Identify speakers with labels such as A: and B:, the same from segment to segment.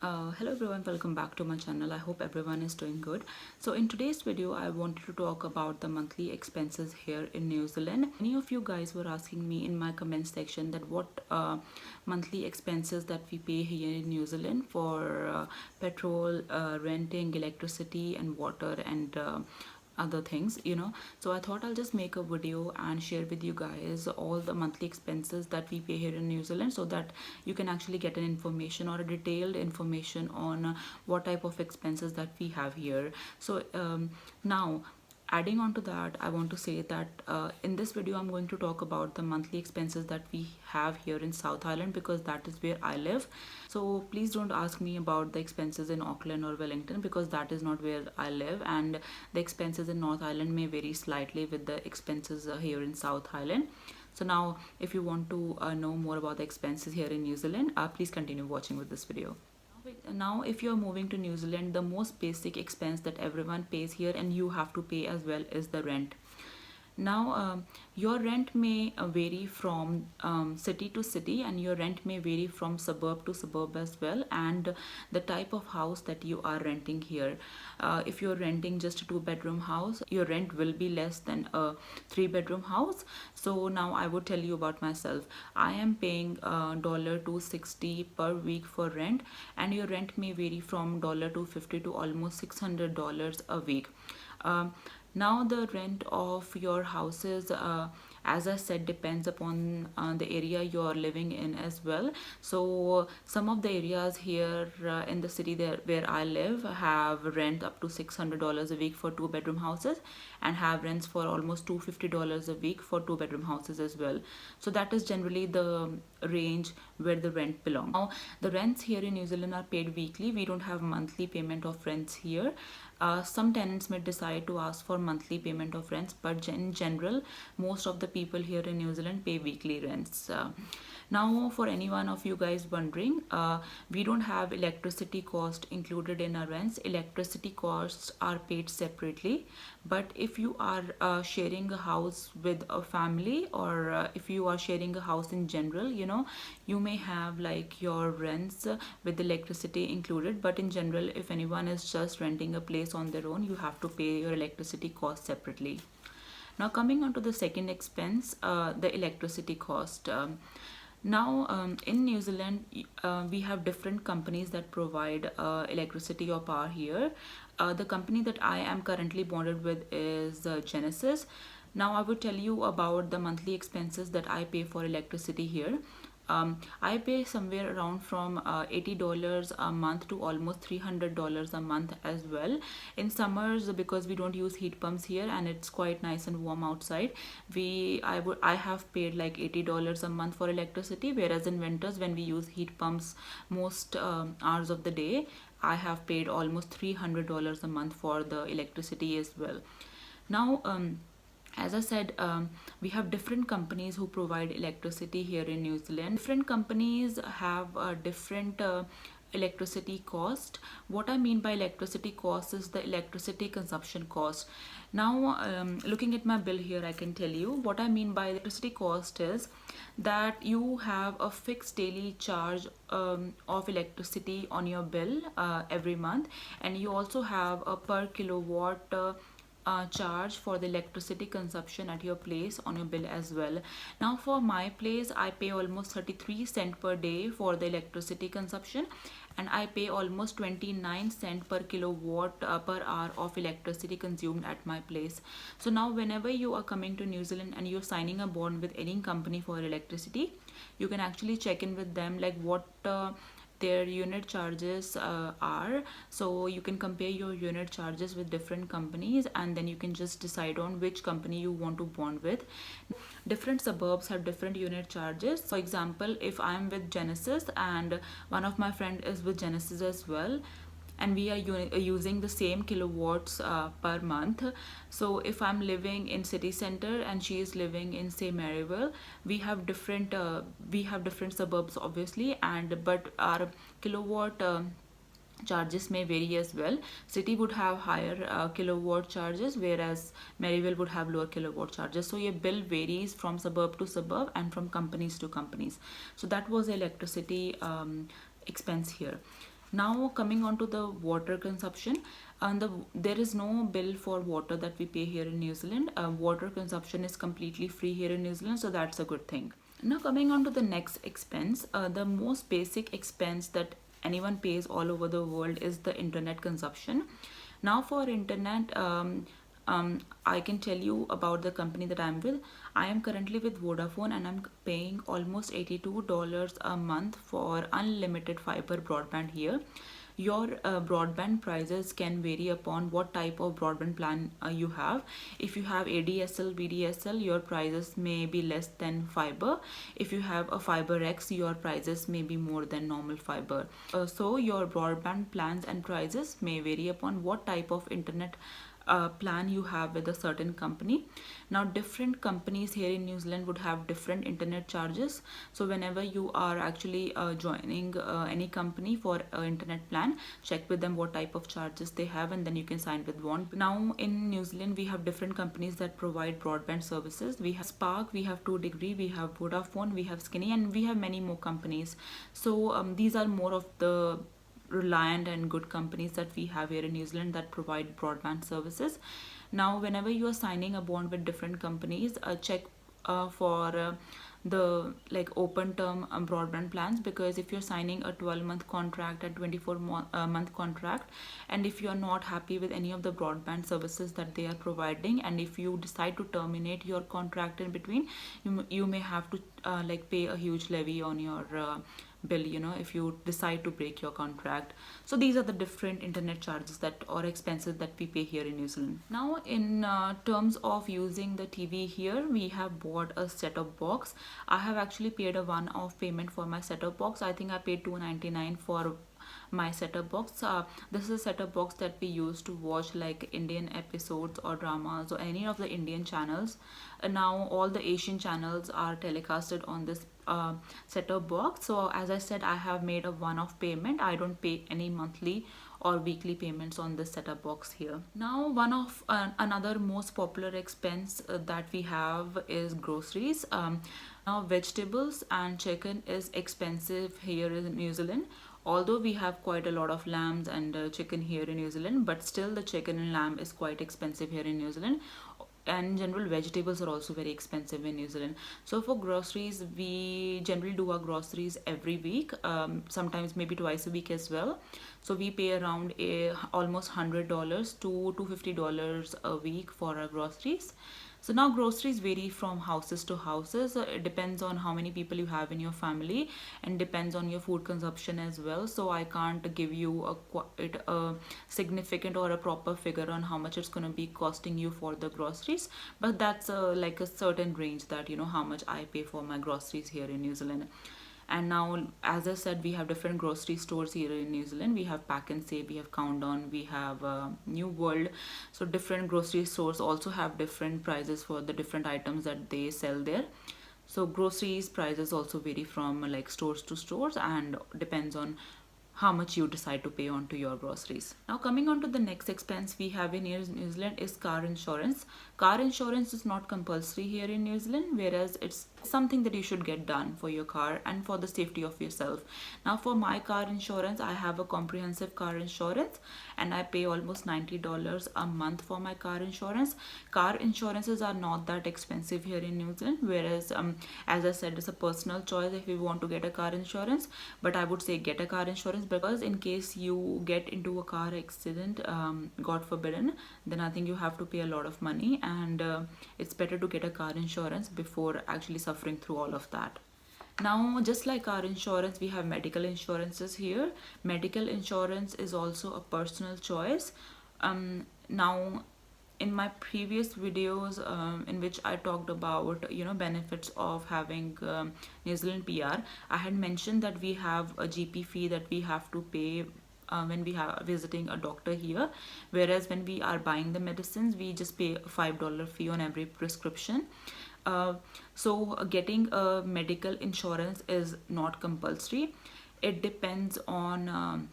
A: Hello everyone, welcome back to my channel. I hope everyone is doing good. So in today's video I wanted to talk about the monthly expenses here in New Zealand. Many of you guys were asking me in my comment section that what monthly expenses that we pay here in New Zealand for petrol, renting, electricity and water and other things, so I thought I'll just make a video and share with you guys all the monthly expenses that we pay here in New Zealand, so that you can actually get an information or a detailed information on what type of expenses that we have here. So now, adding on to that, I want to say that in this video I'm going to talk about the monthly expenses that we have here in South Island, because that is where I live. So please don't ask me about the expenses in Auckland or Wellington, because that is not where I live, and the expenses in North Island may vary slightly with the expenses here in South Island. So now, if you want to know more about the expenses here in New Zealand, please continue watching with this video. Now, if you're moving to New Zealand, the most basic expense that everyone pays here and you have to pay as well is the rent. Now, your rent may vary from city to city, and your rent may vary from suburb to suburb as well, and the type of house that you are renting here. If you're renting just a 2-bedroom house, your rent will be less than a 3-bedroom house. So now I would tell you about myself. I am paying $260 per week for rent, and your rent may vary from $250 to almost $600 a week. Now the rent of your houses, as I said, depends upon the area you're living in as well. So some of the areas here in the city there where I live have rent up to $600 a week for 2-bedroom houses, and have rents for almost $250 a week for 2-bedroom houses as well. So that is generally the range where the rent belongs. Now the rents here in New Zealand are paid weekly. We don't have monthly payment of rents here. Some tenants may decide to ask for monthly payment of rents, but in general most of the people here in New Zealand pay weekly rents. Now, for any one of you guys wondering, we don't have electricity cost included in our rents. Electricity costs are paid separately. But if you are sharing a house with a family, or if you are sharing a house in general, you may have like your rents with electricity included. But in general, if anyone is just renting a place on their own, you have to pay your electricity cost separately. Now, coming on to the second expense, the electricity cost. In New Zealand, we have different companies that provide electricity or power here. The company that I am currently bonded with is Genesis. Now, I will tell you about the monthly expenses that I pay for electricity here. I pay somewhere around from $80 a month to almost $300 a month as well. In summers, because we don't use heat pumps here and it's quite nice and warm outside, I have paid like $80 a month for electricity, whereas in winters, when we use heat pumps most hours of the day, I have paid almost $300 a month for the electricity as well. Now, as I said, we have different companies who provide electricity here in New Zealand. Different companies have different electricity cost. What I mean by electricity cost is the electricity consumption cost. Now, looking at my bill here, I can tell you what I mean by electricity cost is that you have a fixed daily charge of electricity on your bill every month, and you also have a per kilowatt charge for the electricity consumption at your place on your bill as well. Now, for my place, I pay almost 33 cents per day for the electricity consumption, and I pay almost 29 cents per kilowatt per hour of electricity consumed at my place. So now, whenever you are coming to New Zealand and you're signing a bond with any company for electricity, you can actually check in with them like what their unit charges are. So you can compare your unit charges with different companies, and then you can just decide on which company you want to bond with. Different suburbs have different unit charges. For example, if I'm with Genesis and one of my friend is with Genesis as well, and we are using the same kilowatts per month. So if I'm living in city center and she is living in, say, Maryville, we have different suburbs obviously, and but our kilowatt charges may vary as well. City would have higher kilowatt charges, whereas Maryville would have lower kilowatt charges. So your bill varies from suburb to suburb and from companies to companies. So that was the electricity expense here. Now coming on to the water consumption, there is no bill for water that we pay here in New Zealand. Water consumption is completely free here in New Zealand, so that's a good thing. Now coming on to the next expense, the most basic expense that anyone pays all over the world is the internet consumption. Now for internet, I can tell you about the company that I'm with. I am currently with Vodafone and I'm paying almost $82 a month for unlimited fiber broadband here. Your broadband prices can vary upon what type of broadband plan you have. If you have ADSL, VDSL, your prices may be less than fiber. If you have a fiber X, your prices may be more than normal fiber. So your broadband plans and prices may vary upon what type of internet plan you have with a certain company. Now different companies here in New Zealand would have different internet charges, so whenever you are actually joining any company for internet plan, check with them what type of charges they have, and then you can sign with one. Now in New Zealand we have different companies that provide broadband services. We have Spark, we have 2 Degree, we have Vodafone, we have Skinny, and we have many more companies. So these are more of the reliant and good companies that we have here in New Zealand that provide broadband services. Now whenever you are signing a bond with different companies, check for the like open term broadband plans, because if you're signing a 12-month contract and 24-month contract, and if you're not happy with any of the broadband services that they are providing, and if you decide to terminate your contract in between, you may have to like pay a huge levy on your bill, you know, if you decide to break your contract. So these are the different internet charges that or expenses that we pay here in New Zealand. Now in terms of using the TV here, we have bought a set-top box. I have actually paid a one-off payment for my set-top box. I think I paid $2.99 for my set-top box. This is a set-top box that we use to watch like Indian episodes or dramas or any of the Indian channels. Now all the Asian channels are telecasted on this set-top box. So as I said, I have made a one-off payment. I don't pay any monthly or weekly payments on this set-top box here. Now one of another most popular expense that we have is groceries. Now vegetables and chicken is expensive here in New Zealand. Although we have quite a lot of lambs and chicken here in New Zealand, but still the chicken and lamb is quite expensive here in New Zealand. And in general, vegetables are also very expensive in New Zealand. So for groceries, we generally do our groceries every week, sometimes maybe twice a week as well. So we pay around almost $100 to $250 a week for our groceries. So now groceries vary from houses to houses. It depends on how many people you have in your family and depends on your food consumption as well. So I can't give you a significant or a proper figure on how much it's going to be costing you for the groceries. But that's like a certain range that, you know, how much I pay for my groceries here in New Zealand. And now, as I said, we have different grocery stores here in New Zealand. We have Pack and Save, we have Countdown, we have New World. So different grocery stores also have different prices for the different items that they sell there. So groceries prices also vary from like stores to stores and depends on how much you decide to pay on to your groceries. Now coming on to the next expense we have in New Zealand is car insurance. Car insurance is not compulsory here in New Zealand, whereas it's something that you should get done for your car and for the safety of yourself. Now for my car insurance, I have a comprehensive car insurance and I pay almost $90 a month for my car insurance. Car insurances are not that expensive here in New Zealand, whereas as I said, it's a personal choice if you want to get a car insurance, but I would say get a car insurance, because in case you get into a car accident, God forbidden, then I think you have to pay a lot of money, and it's better to get a car insurance before actually suffering through all of that. Now just like car insurance, we have medical insurances here. Medical insurance is also a personal choice. Now in my previous videos in which I talked about, you know, benefits of having New Zealand PR, I had mentioned that we have a GP fee that we have to pay when we are visiting a doctor here, whereas when we are buying the medicines, we just pay a $5 fee on every prescription. So getting a medical insurance is not compulsory. It depends on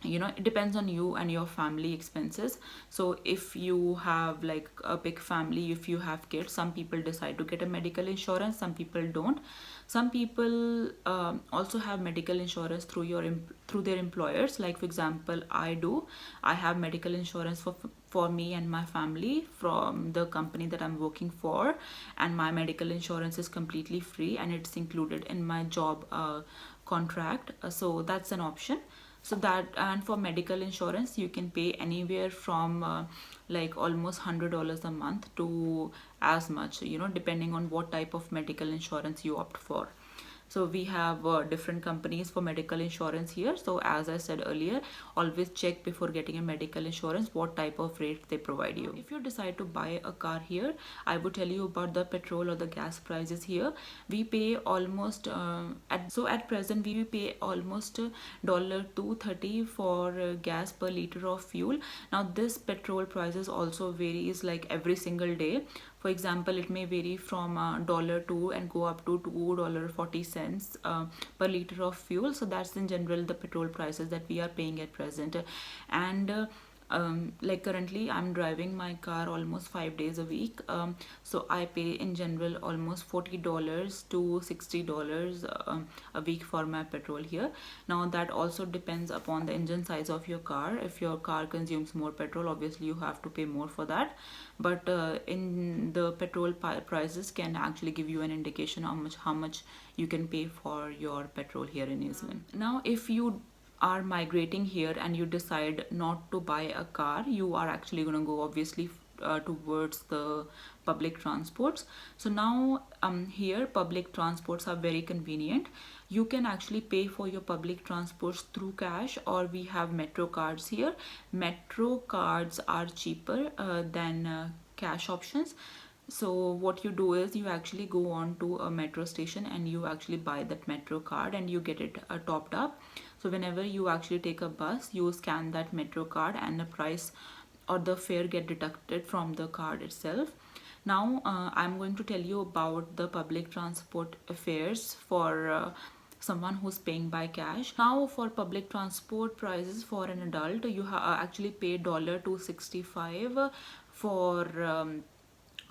A: you know, it depends on you and your family expenses. So if you have like a big family, if you have kids, some people decide to get a medical insurance, some people don't. Some people also have medical insurance through through their employers. Like for example, I have medical insurance for me and my family from the company that I'm working for, and my medical insurance is completely free and it's included in my job contract. So that's an option. So that, and for medical insurance you can pay anywhere from like almost $100 a month to as much, you know, depending on what type of medical insurance you opt for. So we have different companies for medical insurance here. So as I said earlier, always check before getting a medical insurance what type of rate they provide you. If you decide to buy a car here, I would tell you about the petrol or the gas prices here. We pay almost at present we pay almost $2.30 for gas per liter of fuel. Now this petrol prices also varies like every single day. For example, it may vary from $2 and go up to $2.40 per liter of fuel. So that's in general the petrol prices that we are paying at present. And like currently I'm driving my car almost 5 days a week, so I pay in general almost $40 to $60 a week for my petrol here. Now that also depends upon the engine size of your car. If your car consumes more petrol, obviously you have to pay more for that. But in the petrol prices can actually give you an indication how much you can pay for your petrol here in New Zealand. Now if you are migrating here and you decide not to buy a car, you are actually going to go obviously towards the public transports. So now here public transports are very convenient. You can actually pay for your public transports through cash, or we have metro cards here. Metro cards are cheaper than cash options. So what you do is you actually go on to a metro station and you actually buy that metro card and you get it topped up. So whenever you actually take a bus, you scan that metro card and the price or the fare get deducted from the card itself. Now I'm going to tell you about the public transport fares for someone who's paying by cash. Now for public transport prices for an adult, you actually pay $2.65 for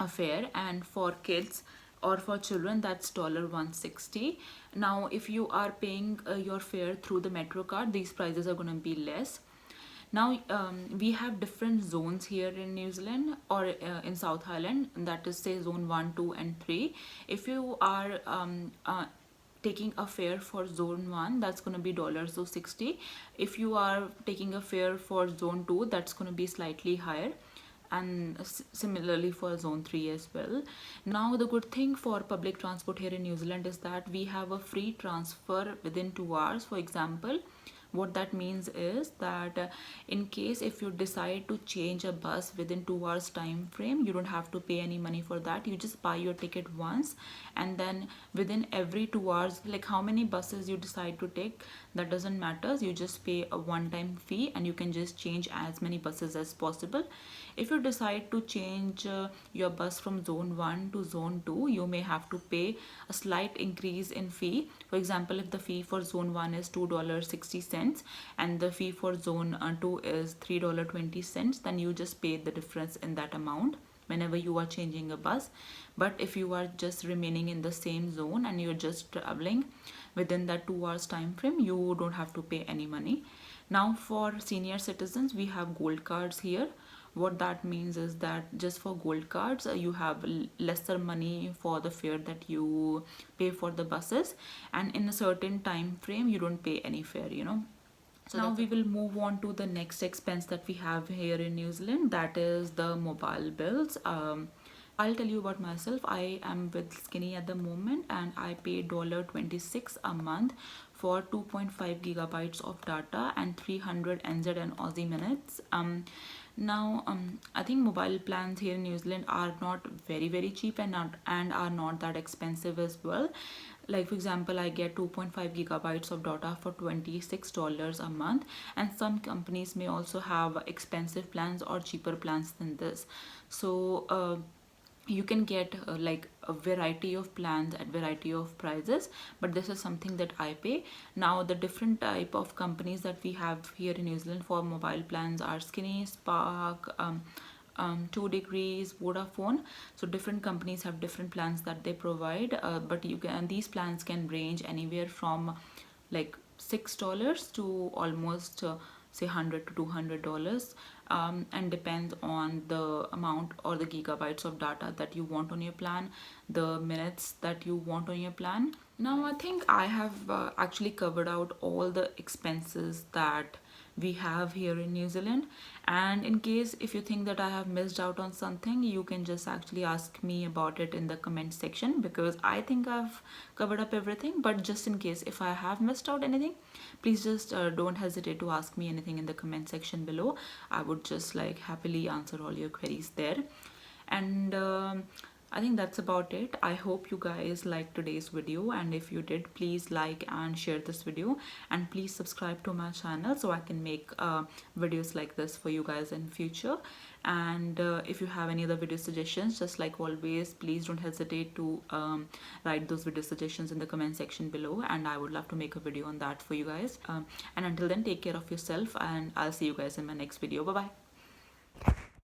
A: a fare, and for kids or for children that's $1.60. Now if you are paying your fare through the metro card, these prices are going to be less. Now we have different zones here in New Zealand or in South Island, that is say zone 1, 2 and 3. If you are taking a fare for zone 1, that's going to be $60. If you are taking a fare for zone 2, that's going to be slightly higher, and similarly for zone 3 as well. Now the good thing for public transport here in New Zealand is that we have a free transfer within 2 hours. For example, what that means is that in case if you decide to change a bus within 2 hours time frame, you don't have to pay any money for that. You just buy your ticket once, and then within every 2 hours, like how many buses you decide to take, that doesn't matter. You just pay a one-time fee and you can just change as many buses as possible. If you decide to change your bus from zone 1 to zone 2, you may have to pay a slight increase in fee. For example, if the fee for zone 1 is $2.60 and the fee for zone 2 is $3.20, then you just pay the difference in that amount whenever you are changing a bus. But if you are just remaining in the same zone and you're just traveling within that 2 hours time frame, you don't have to pay any money. Now for senior citizens, we have gold cards here. What that means is that just for gold cards, you have lesser money for the fare that you pay for the buses, and in a certain time frame you don't pay any fare, you know. So now we will move on to the next expense that we have here in New Zealand, that is the mobile bills. I'll tell you about myself. I am with Skinny at the moment and I pay $26 a month for 2.5 gigabytes of data and 300 NZ and Aussie minutes. Now I think mobile plans here in New Zealand are not very cheap and are not that expensive as well. Like for example, I get 2.5 gigabytes of data for $26 a month, and some companies may also have expensive plans or cheaper plans than this. So you can get like a variety of plans at variety of prices, but this is something that I pay. Now the different type of companies that we have here in New Zealand for mobile plans are Skinny, Spark, 2 degrees, Vodafone. So different companies have different plans that they provide, but you can, these plans can range anywhere from like $6 to almost say $100 to $200, and depends on the amount or the gigabytes of data that you want on your plan, the minutes that you want on your plan. Now I think I have actually covered out all the expenses that we have here in New Zealand, and in case if you think that I have missed out on something, you can just actually ask me about it in the comment section, because I think I've covered up everything. But just in case if I have missed out anything, please just don't hesitate to ask me anything in the comment section below. I would just like happily answer all your queries there. And I think that's about it. I hope you guys liked today's video, and if you did, please like and share this video, and please subscribe to my channel so I can make videos like this for you guys in future. And if you have any other video suggestions, just like always, please don't hesitate to write those video suggestions in the comment section below, and I would love to make a video on that for you guys. And until then, take care of yourself, and I'll see you guys in my next video. Bye bye.